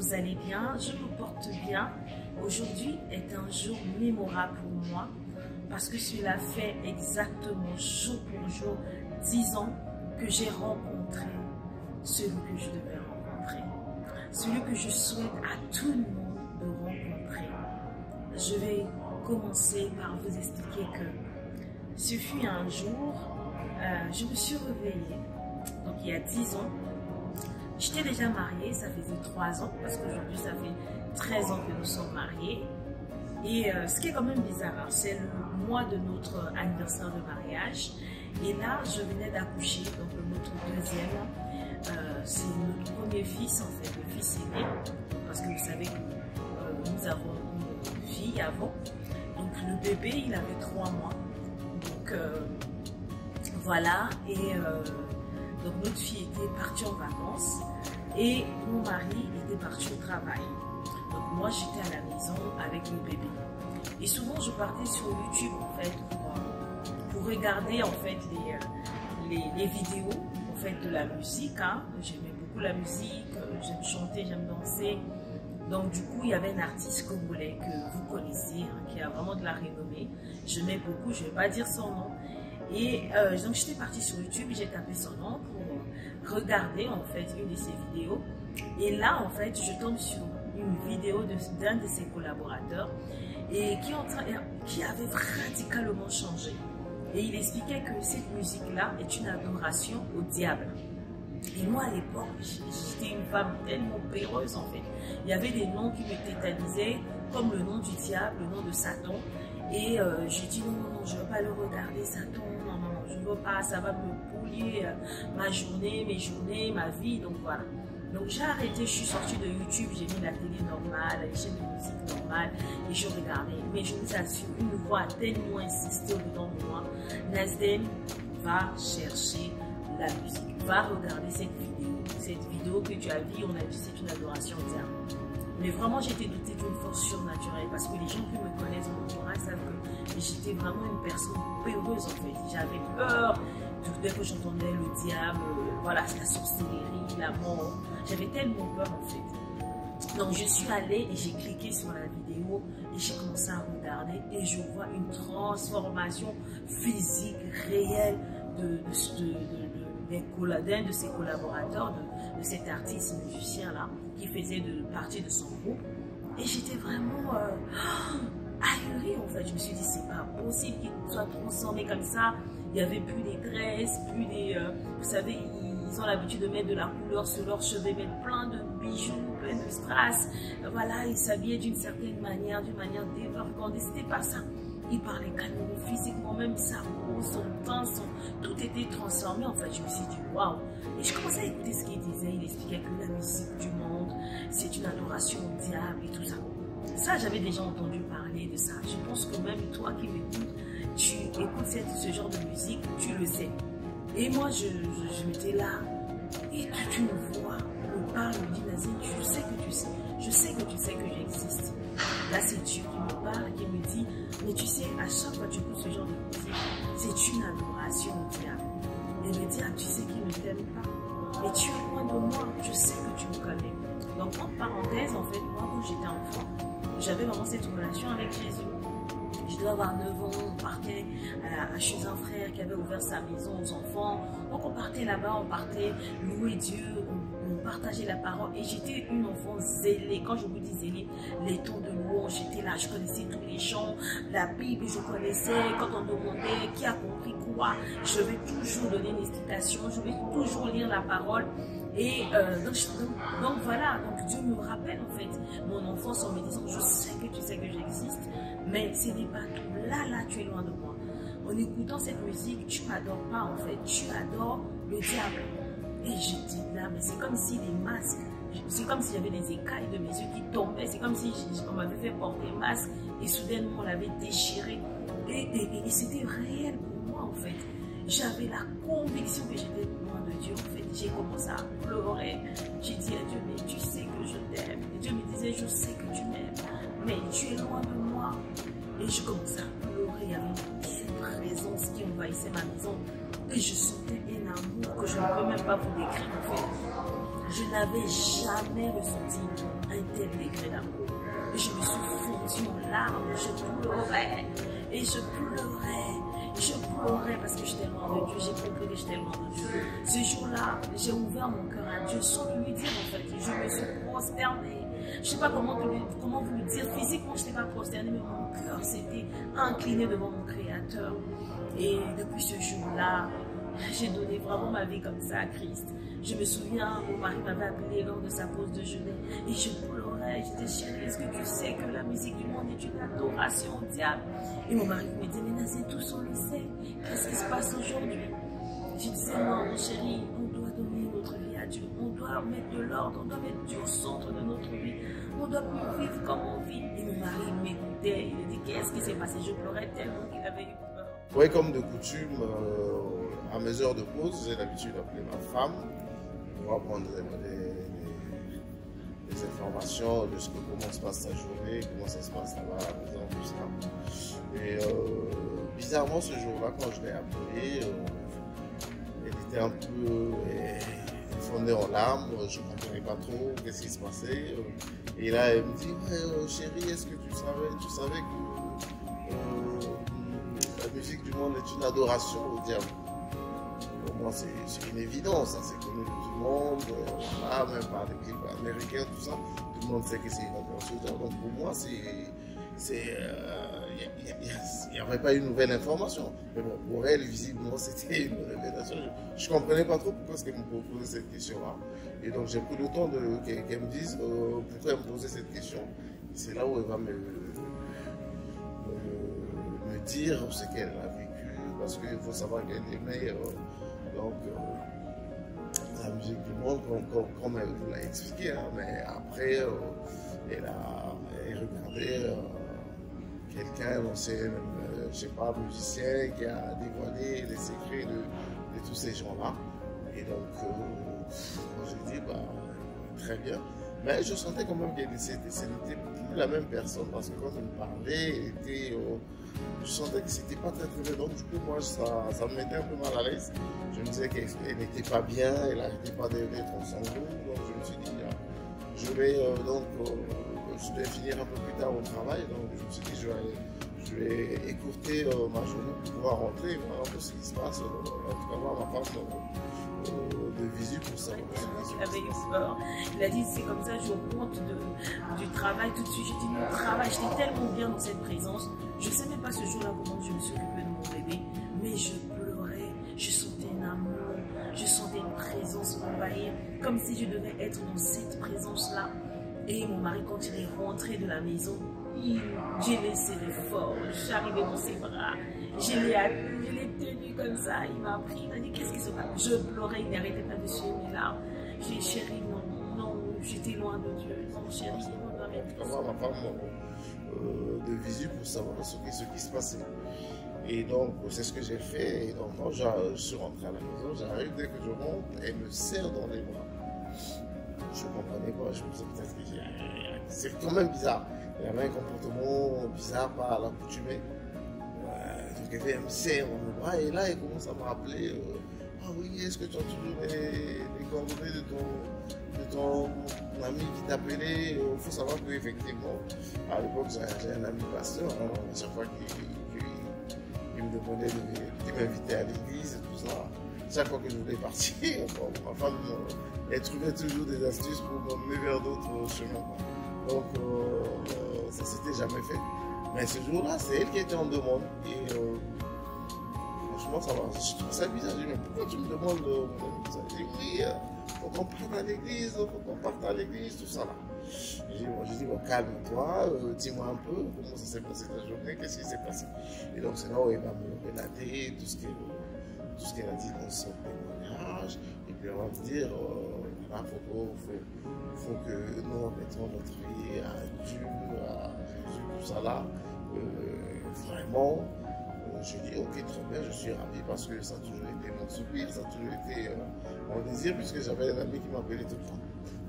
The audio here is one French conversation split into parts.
vous allez bien, je me porte bien. Aujourd'hui est un jour mémorable pour moi parce que cela fait exactement jour pour jour 10 ans que j'ai rencontré celui que je devais rencontrer, celui que je souhaite à tout le monde de rencontrer. Je vais commencer par vous expliquer que ce fut un jour, je me suis réveillée, donc il y a 10 ans. J'étais déjà mariée, ça faisait 3 ans, parce qu'aujourd'hui ça fait 13 ans que nous sommes mariés. Et ce qui est quand même bizarre, hein, c'est le mois de notre anniversaire de mariage. Et là, je venais d'accoucher, donc notre deuxième, c'est notre premier fils en fait, le fils aîné, parce que vous savez que nous avons une fille avant. Donc le bébé, il avait 3 mois. Donc voilà, et donc notre fille était partie en vacances et mon mari était parti au travail. Donc moi j'étais à la maison avec le bébé. Et souvent je partais sur YouTube en fait pour regarder en fait les vidéos en fait de la musique. Hein. J'aimais beaucoup la musique, j'aime chanter, j'aime danser. Donc du coup il y avait un artiste congolais que vous connaissez, hein, qui a vraiment de la renommée. Je l'aimais beaucoup, je ne vais pas dire son nom. Et donc j'étais partie sur YouTube, j'ai tapé son nom pour regarder en fait une de ses vidéos. Et là en fait je tombe sur une vidéo d'un de ses collaborateurs et qui avait radicalement changé. Et il expliquait que cette musique-là est une adoration au diable. Et moi à l'époque, j'étais une femme tellement peureuse en fait. Il y avait des noms qui me tétanisaient, comme le nom du diable, le nom de Satan. Et j'ai dit non, je ne veux pas le regarder, Satan, non, je ne veux pas, ça va me polluer ma journée, mes journées, ma vie, donc voilà. Donc j'ai arrêté, je suis sortie de YouTube, j'ai mis la télé normale, les chaînes de musique normale et je regardais. Mais je vous assure, une voix a tellement insisté au-dedans de moi. Nasdem, va chercher la musique, va regarder cette vidéo que tu as vue, on a dit c'est une adoration au diable. Mais vraiment, j'étais dotée d'une force surnaturelle parce que les gens qui me connaissent, mon entourage, savent que j'étais vraiment une personne peureuse en fait. J'avais peur dès que j'entendais le diable, voilà, la sorcellerie, la mort. J'avais tellement peur en fait. Donc je suis allée et j'ai cliqué sur la vidéo et j'ai commencé à regarder et je vois une transformation physique réelle d'un de ses collaborateurs, de cet artiste musicien là, qui faisait partie de son groupe. Et j'étais vraiment ahurie en fait. Je me suis dit, c'est pas possible qu'il soit transformé comme ça. Il n'y avait plus des tresses, plus des... vous savez, ils ont l'habitude de mettre de la couleur sur leurs cheveux, mettre plein de bijoux, plein de strass. Voilà, ils s'habillaient d'une certaine manière, d'une manière dévergondée. C'était pas ça. Il parlait calmement, physiquement, même sa peau, son teint, tout était transformé. En fait, je me suis dit, waouh. Et je commençais à écouter ce qu'il disait. Il expliquait que la musique du monde, c'est une adoration au diable et tout ça. Ça, j'avais déjà entendu parler de ça. Je pense que même toi qui m'écoutes, tu écoutes ce genre de musique, tu le sais. Et moi, je m'étais là. Et toute une voix me parle, me dit, Nazine, je sais que tu sais. Je sais que tu sais que j'existe. Là, c'est Dieu qui me parle, qui me dit, mais tu sais, à chaque fois que tu écoutes ce genre de musique, c'est une adoration au diable. Et me dire, tu sais qu'il ne t'aime pas. Mais tu es loin de moi, je sais que tu me connais. Donc, en parenthèse, en fait, moi, quand j'étais enfant, j'avais vraiment cette relation avec Jésus. Je devais avoir 9 ans, on partait chez un frère qui avait ouvert sa maison aux enfants. Donc on partait là-bas, on partait louer Dieu, on partageait la parole. Et j'étais une enfant zélée. Quand je vous dis zélée, les tons de louange, j'étais là, je connaissais tous les chants. La Bible, je connaissais. Quand on demandait qui a compris quoi, je vais toujours donner une explication, je vais toujours lire la parole. Et donc voilà, donc Dieu me rappelle en fait mon enfance en me disant, je sais que tu sais que j'existe, mais ce n'est pas tout. Là, tu es loin de moi. En écoutant cette musique, tu m'adores pas en fait, tu adores le diable. Et je dis là, mais c'est comme si les masques, c'est comme s'il y avait des écailles de mes yeux qui tombaient, c'est comme si on m'avait fait porter un masque et soudainement on l'avait déchiré. Et c'était réel pour moi en fait. J'avais la conviction que j'étais loin de Dieu en fait. J'ai commencé à pleurer. J'ai dit à Dieu, mais tu sais que je t'aime. Et Dieu me disait, je sais que tu m'aimes, mais tu es loin de moi. Et je commençais à pleurer. Il y avait une présence qui envahissait ma maison. Et je sentais un amour que je ne peux même pas vous décrire en fait. Je n'avais jamais ressenti un un tel degré d'amour. Et je me suis fondue en larmes, je pleurais, et je pleurais parce que j'étais loin de Dieu, j'ai compris que j'étais loin de Dieu. Ce jour-là, j'ai ouvert mon cœur à Dieu sans lui dire en fait, je me suis prosternée. Je ne sais pas comment vous le dire, physiquement je n'étais pas prosternée, mais mon cœur s'était incliné devant mon Créateur. Et depuis ce jour-là, j'ai donné vraiment ma vie comme ça à Christ. Je me souviens, mon mari m'avait appelé lors de sa pause de jeûne et je pleurais. Je disais, chérie, est-ce que tu sais que la musique du monde est une adoration au diable? Et mon mari me disait, mais Nazé, tous on le sait. Qu'est-ce qui se passe aujourd'hui? Je disais, non, chérie, on doit donner notre vie à Dieu. On doit mettre de l'ordre, on doit mettre Dieu au centre de notre vie. On doit plus vivre comme on vit. Et mon mari m'écoutait, il me dit, qu'est-ce qui s'est passé? Je pleurais tellement qu'il avait eu peur. Oui, comme de coutume, à mes heures de pause, j'ai l'habitude d'appeler ma femme pour prendre des informations de comment se passe sa journée, comment ça se passe là-bas à la maison, tout ça. Et bizarrement, ce jour-là, quand je l'ai appelée, elle était un peu fondée en larmes, je ne comprenais pas trop qu'est-ce qui se passait. Et là, elle me dit, ouais, chérie, est-ce que tu savais que la musique du monde est une adoration au diable? Pour moi, c'est une évidence, c'est connu de tout le monde, voilà, même par les clips américains, tout ça, tout le monde sait que c'est une adoration au diable. Donc pour moi, il n'y avait pas une nouvelle information. Mais bon, pour elle, visiblement, c'était une révélation. Je ne comprenais pas trop pourquoi elle me posait cette question-là. Et donc j'ai pris le temps qu'elle me dise pourquoi elle me posait cette question. C'est là où elle va me dire ce qu'elle a vécu, parce qu'il faut savoir qu'elle aimait la musique du monde, comme elle vous l'a expliqué, hein, mais après elle regardait quelqu'un, un ancien, je sais pas, musicien qui a dévoilé les secrets de tous ces gens-là. Et donc, j'ai dit, bah, très bien. Mais je sentais quand même qu'elle n'était plus la même personne, parce que quand elle me parlait, je sentais que c'était pas très bien. Donc, du coup, moi, ça me mettait un peu mal à l'aise. Je me disais qu'elle n'était pas bien, elle n'arrêtait pas d'être en sanglots. Donc, je me suis dit, je devais finir un peu plus tard au travail. Donc, je me suis dit, je vais écourter ma journée pour pouvoir rentrer, voir un peu ce qui se passe. En tout cas, voir ma femme de visu pour savoir. Il avait eu peur. Il a dit, c'est comme ça, je rentre du travail tout de suite. J'ai dit, mon travail, j'étais tellement bien dans cette présence. Je ne sais même pas ce jour-là comment je me suis occupée de mon bébé, mais je pleurais, je sentais un amour, je sentais une présence m'envahir, comme si je devais être dans cette présence-là. Et mon mari, quand il est rentré de la maison, j'ai laissé fort, j'arrivais dans ses bras, je l'ai tenu comme ça, il m'a pris, il m'a dit qu'est-ce qui se passe? Je pleurais, il n'arrêtait pas de suivre mes larmes. J'ai dit chérie, non, j'étais loin de Dieu, non chérie, on doit mettre ça. Ma femme de visu pour savoir ce qui se passait. Et donc, c'est ce que j'ai fait. Et donc, quand je suis rentré à la maison, j'arrive, dès que je monte, elle me serre dans les bras. Je ne comprenais pas, je me disais peut-être que c'est quand même bizarre. Il y avait un comportement bizarre, pas à l'accoutumée. Donc elle me serre dans mes bras et là elle commence à me rappeler ah oui, est-ce que tu as toujours les coordonnées de ton ami qui t'appelait? Il faut savoir qu'effectivement, à l'époque j'ai un ami pasteur, hein, à chaque fois qu'il me demandait de m'inviter à l'église et tout ça. Chaque fois que je voulais partir, ma femme elle trouvait toujours des astuces pour m'emmener vers d'autres chemins. Donc ça s'était jamais fait. Mais ce jour-là, c'est elle qui était en demande. Et franchement, je trouve ça bizarre. Je dis, mais pourquoi tu me demandes mon ami? Je dis, oui, faut qu'on parte à l'église, tout ça là. Je dis, bon, calme-toi, dis-moi un peu comment ça s'est passé ta journée, qu'est-ce qui s'est passé. Et donc, c'est là où elle va me relater tout ce qu'elle a dit dans son témoignage. Et puis, elle va me dire, voilà, faut que nous mettons notre vie à Dieu, à Jésus, tout ça là. Vraiment, je dis ok, très bien, je suis ravi parce que ça a toujours été mon soupir, ça a toujours été mon désir, puisque j'avais un ami qui m'appelait tout le temps.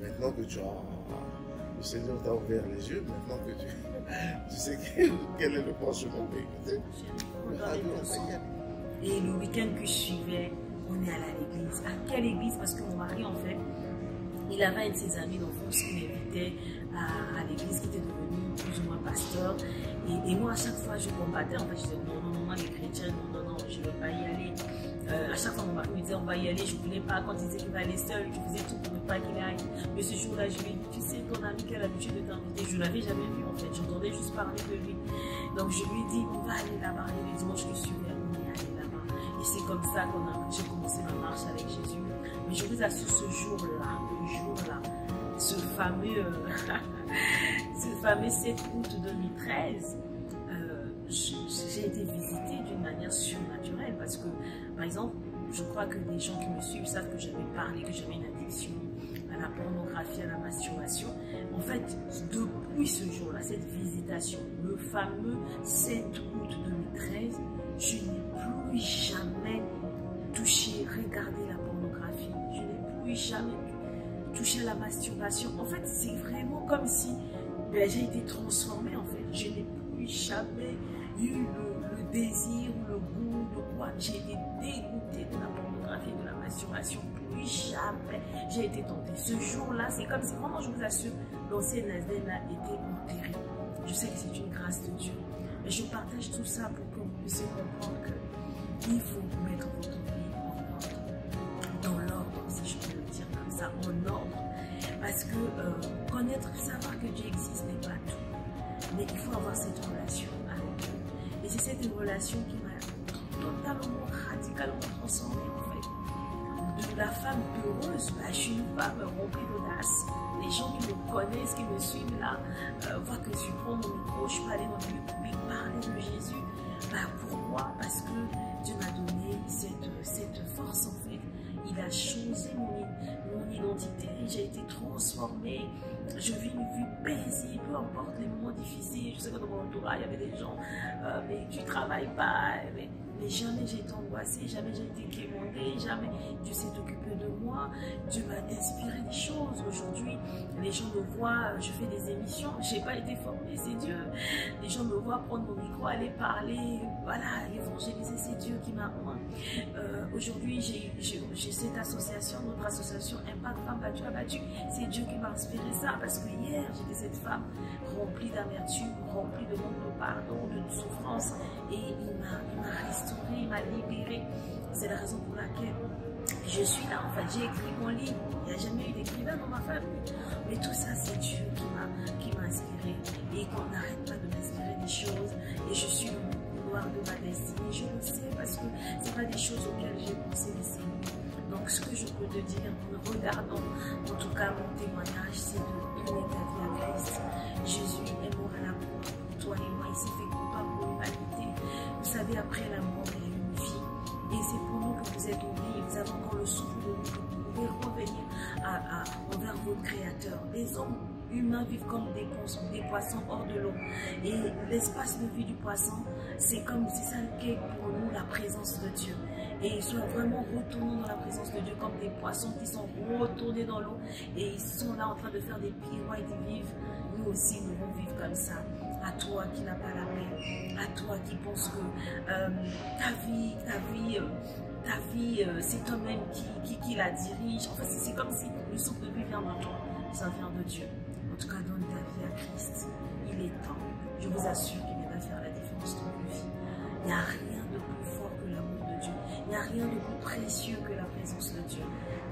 Maintenant que le Seigneur t'a ouvert les yeux, maintenant que tu sais quel est le bon chemin, mais écoutez, et le week-end que je suivais, on est allé à l'église. À quelle église? Parce que mon mari, en fait, il avait un de ses amis d'enfance qui m'invitait à l'église, qui était devenu plus ou moins pasteur. Et moi, à chaque fois, je combattais. En fait, je disais non, les chrétiens, non, je ne vais pas y aller. À chaque fois, mon mari me disait on va y aller. Je ne voulais pas. Quand il disait qu'il va aller seul, je faisais tout pour ne pas qu'il aille. Mais ce jour-là, je lui ai dit tu sais, ton ami qui a l'habitude de t'inviter, je ne l'avais jamais vu en fait. J'entendais juste parler de lui. Donc, je lui ai dit on va aller là-bas. Et le dimanche qui suivait, on est allé là-bas. Et c'est comme ça que j'ai commencé ma marche avec Jésus. Mais je vous assure, ce jour-là, ce fameux 7 août 2013, j'ai été visitée d'une manière surnaturelle parce que, par exemple, je crois que les gens qui me suivent savent que j'avais parlé, que j'avais une addiction à la pornographie, à la masturbation. En fait, depuis ce jour-là, cette visitation, le fameux 7 août 2013, je n'ai plus jamais touché, regardé la pornographie. Je n'ai plus jamais touché à la masturbation. En fait, c'est vraiment comme si j'ai été transformée. En fait, je n'ai plus jamais eu le désir ou le goût de quoi. J'ai été dégoûtée de la pornographie, de la masturbation. Plus jamais j'ai été tentée. Ce jour-là, c'est comme si, vraiment, je vous assure, l'ancienne Nasdène a été enterrée. Je sais que c'est une grâce de Dieu. Mais je partage tout ça pour que vous puissiez comprendre qu'il faut mettre votre vie en ordre. Dans l'ordre, si je peux le dire comme ça, en ordre. Parce que connaître, savoir que Dieu existe n'est pas tout. Mais il faut avoir cette relation avec Dieu. Et c'est cette relation qui m'a totalement, radicalement transformée en fait. De la femme peureuse, je suis une femme remplie d'audace. Les gens qui me connaissent, qui me suivent là, voient que je prends mon micro, je peux aller dans le public parler de Jésus. Pourquoi? Parce que Dieu m'a donné cette force en fait. Il a changé mon identité, j'ai été transformée, je vis une vie paisible, peu importe les moments difficiles. Je sais que dans mon entourage, il y avait des gens, mais tu ne travailles pas, mais jamais j'ai été angoissée, jamais j'ai été quémandée, jamais Dieu s'est occupé de moi. Dieu m'a inspiré des choses. Aujourd'hui, les gens me voient, je fais des émissions, je n'ai pas été formée, c'est Dieu. Les gens me voient prendre mon micro, aller parler, voilà, évangéliser, c'est Dieu qui m'a oint. Aujourd'hui, j'ai cette association, notre association Impact Femme Battue Abattue. C'est Dieu qui m'a inspiré ça parce que hier, j'étais cette femme remplie d'amertume, remplie de manque de pardon, de souffrance, et il m'a restauré, il m'a libéré. C'est la raison pour laquelle je suis là. En fait, j'ai écrit mon livre. Il n'y a jamais eu d'écrivain dans ma famille. Mais tout ça, c'est Dieu qui m'a inspiré et qu'on n'arrête pas de m'inspirer des choses. Et je suis dans le couloir de ma destinée. Je le sais parce que ce n'est pas des choses auxquelles j'ai pensé ici. Donc, ce que je peux te dire en regardant, en tout cas, mon témoignage, c'est de donner ta vie à Christ. Jésus est mort à la croix pour toi et moi. Il s'est fait coupable pour l'humanité. Vous savez, après la mort, il y a une vie. Et c'est pendant que vous êtes en vie, vous avez encore le souffle de vie, que vous pouvez revenir envers votre Créateur. Les hommes humains vivent comme des poissons hors de l'eau. Et l'espace de vie du poisson, c'est ça qu'est pour nous la présence de Dieu. Et ils sont vraiment retournés dans la présence de Dieu comme des poissons qui sont retournés dans l'eau. Et ils sont là en train de faire des pirouettes, ils vivent. Nous aussi, nous devons vivre comme ça. À toi qui n'as pas la paix, à toi qui penses que ta vie, c'est toi-même qui la dirige. En fait, c'est comme si le souffle de vie vient de toi, ça vient de Dieu. En tout cas, donne ta vie à Christ. Il est temps. Je vous assure qu'il viendra faire la différence dans vos vies. Il n'y a rien de plus fort que l'amour de Dieu. Il n'y a rien de plus précieux que la présence de Dieu.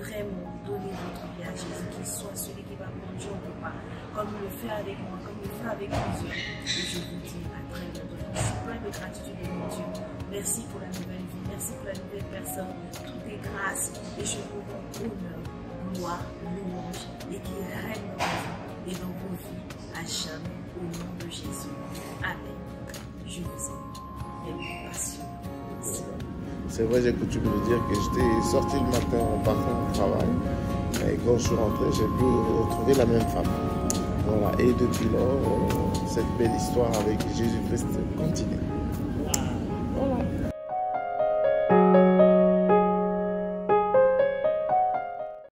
Vraiment, donnez votre vie à Jésus, qu'il soit celui qui va prendre Dieu au repas, comme il le fait avec moi, comme il le fait avec plusieurs. Et je vous dis à très bientôt. Je suis plein de gratitude de mon Dieu. Merci pour la nouvelle vie, merci pour la nouvelle personne. Tout est grâce et je vous rends honneur, gloire, louange et qu'il règne dans vos vies et dans vos vies à jamais au nom de Jésus. Amen. Je vous aime. Et passion. C'est vrai, j'ai coutume de dire que j'étais sorti le matin en partant au travail. Et quand je suis rentré, j'ai pu retrouver la même femme. Voilà. Et depuis lors, cette belle histoire avec Jésus-Christ continue.